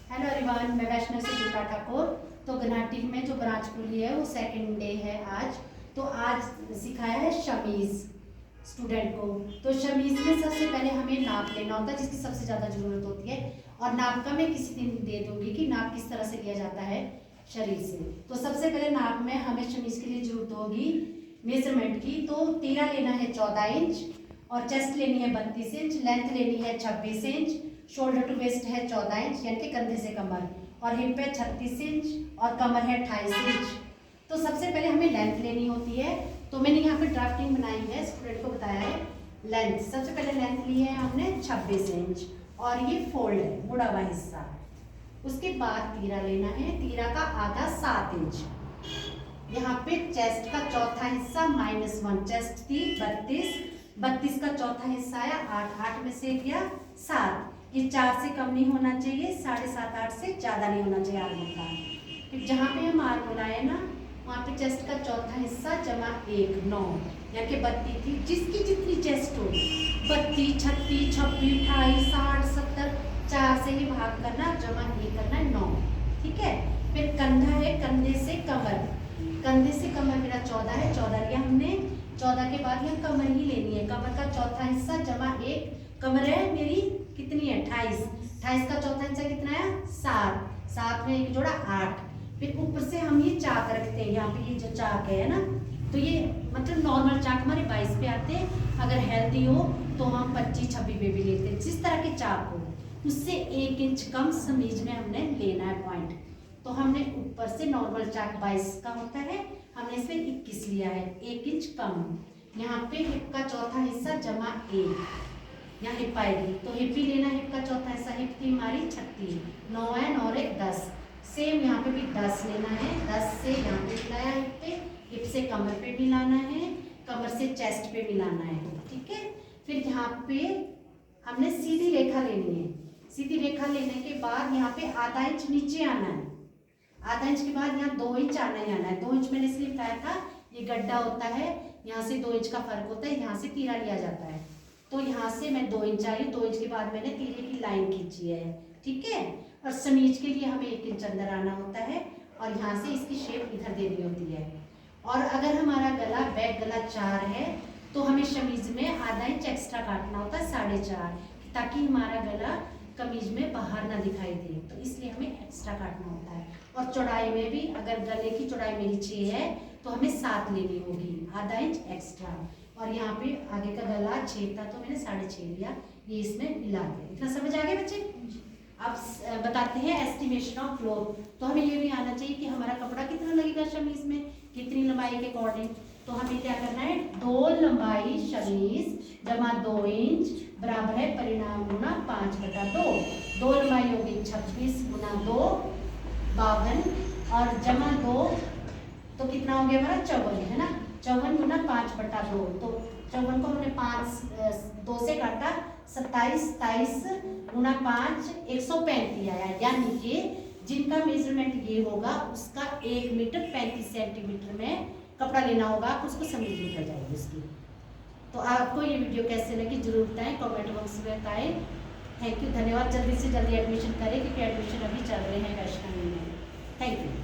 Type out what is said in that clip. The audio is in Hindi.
हेलो एवरीवन, मैं वैष्णव से दुर्गा ठाकुर। तो गुवाहाटी में जो ब्रांच खुली है वो सेकंड डे है आज। तो आज सिखाया है शमीज़ स्टूडेंट को। तो शमीज़ में सबसे पहले हमें नाप लेना होता है, जिसकी सबसे ज़्यादा ज़रूरत होती है। और नाप का मैं किसी दिन दे दूँगी कि नाप किस तरह से लिया जाता है शरीर से। तो सबसे पहले नाप में हमें शमीज़ के लिए ज़रूरत होगी मेजरमेंट की। तो तीरा लेना है 14 इंच, और चेस्ट लेनी है 32 इंच, लेंथ लेनी है 26 इंच, शोल्डर टू वेस्ट है 14 इंच यानी कि कंधे से कमर, और हिप है 36 इंच और कमर है 28 इंच। तो सबसे पहले हमें लेंथ लेनी होती है। तो मैंने यहाँ पे ड्राफ्टिंग बनाई है, स्टूडेंट को बताया है लेंथ। सबसे पहले लेंथ ली है हमने 26 इंच, और ये फोल्ड है मुड़ा हुआ हिस्सा। उसके बाद तीरा लेना है, तीरा का आधा 7 इंच। यहाँ पे चेस्ट का चौथा हिस्सा -1, चेस्ट थी 32 का चौथा हिस्सा आया 8 में से गया 7। ये 4 से कम नहीं होना चाहिए, 7.5 8 से ज़्यादा नहीं होना चाहिए आर्म का। फिर जहाँ पे हम आर्म बनाए ना, वहाँ पे चेस्ट का चौथा हिस्सा जमा 1 9 यानी कि 32 थी, जिसकी जितनी चेस्ट हो 32 36 26 28 60 70, 4 से ही भाग करना, जमा 1 करना 9। ठीक है। फिर कंधा है, कंधे से कमर, कंधे से कमर मेरा 14 है, 14 लिया हमने। 14 के बाद यहाँ कमर ही लेनी है, कमर का चौथा हिस्सा जमा 1, कमर है मेरी कितनी है 28, 28 का चौथा हिस्सा कितना है 7, 7 में एक जोड़ा 8। फिर ऊपर से हम ये चाक रखते हैं, यहाँ पे ये जो चाक है ना, तो ये मतलब नॉर्मल चाक हमारे 22 पे आते हैं। अगर हेल्दी हो तो हम 25 26 पे भी लेते हैं, जिस तरह के चाक हो उससे 1 इंच कम समीज में हमने लेना है पॉइंट। तो हमने ऊपर से नॉर्मल चाक 22 का होता है, हमने इसमें 21 लिया है, 1 इंच कम। यहाँ पे हिप का चौथा हिस्सा जमा 1, यहाँ हिप आएगी तो हिप ही लेना, हिप का चौथा हिस्सा, हिप थी हमारी 36, 9 है 9 और 1 10। सेम यहाँ पे भी 10 लेना है, 10 से यहाँ पे मिलाया हिप पे, हिप से कमर पे मिलाना है, कमर से चेस्ट पे मिलाना है। ठीक है। फिर यहाँ पे हमने सीधी रेखा लेनी है। सीधी रेखा लेने के बाद यहाँ पे आधा इंच नीचे आना है, आधा इंच के बाद यहाँ 2 इंच आना ही आना है। 2 इंच मैंने इसलिए बताया था, ये गड्ढा होता है, यहाँ से 2 इंच का फर्क होता है, यहाँ से तीरा लिया जाता है। तो यहाँ से मैं 2 इंच आई, 2 इंच के बाद मैंने तीरे की लाइन खींची है। ठीक है। और समीज के लिए हमें 1 इंच अंदर आना होता है, और यहाँ से इसकी शेप इधर देनी होती है। और अगर हमारा गला बैक गला 4 है तो हमें शमीज में आधा इंच एक्स्ट्रा काटना होता है 4.5, ताकि हमारा गला कमीज में बाहर ना दिखाई दे, तो इसलिए हमें एक्स्ट्रा काटना होता है। और चौड़ाई में भी अगर गले की चौड़ाई मेरी 6 है तो हमें 7 लेनी होगी, आधा इंच एक्स्ट्रा। और यहाँ पे आगे का गला 6 था तो मैंने 6.5 लिया, ये इसमें मिला दिया। इतना समझ आ गया बच्चे? अब बताते हैं एस्टिमेशन ऑफ क्लोथ। तो हमें ये भी आना चाहिए कि हमारा कपड़ा कितना लगेगा शमीज में, कितनी लंबाई के अकॉर्डिंग। तो हमें क्या करना है, 2 लंबाई शमीज जमा 2 इंच बराबर है परिणाम गुना 5/2। 2 लंबाई होगी 26 गुना 2 52, और जमा 2 तो कितना हो गया हमारा 54, है ना। 54 गुना 5/2, तो 54 को हमने 2 से काटा, 27, 27 गुना 5 135 आया। यानी कि जिनका मेजरमेंट ये होगा उसका 1 मीटर 35 सेंटीमीटर में कपड़ा लेना होगा, आप उसको समझ निकल जाएगी उसकी। तो आपको ये वीडियो कैसे लगी जरूर बताएं, कमेंट बॉक्स में बताएं। थैंक यू, धन्यवाद। जल्दी से जल्दी एडमिशन करें क्योंकि एडमिशन अभी चल रहे हैं वैष्णवी में। Thank you.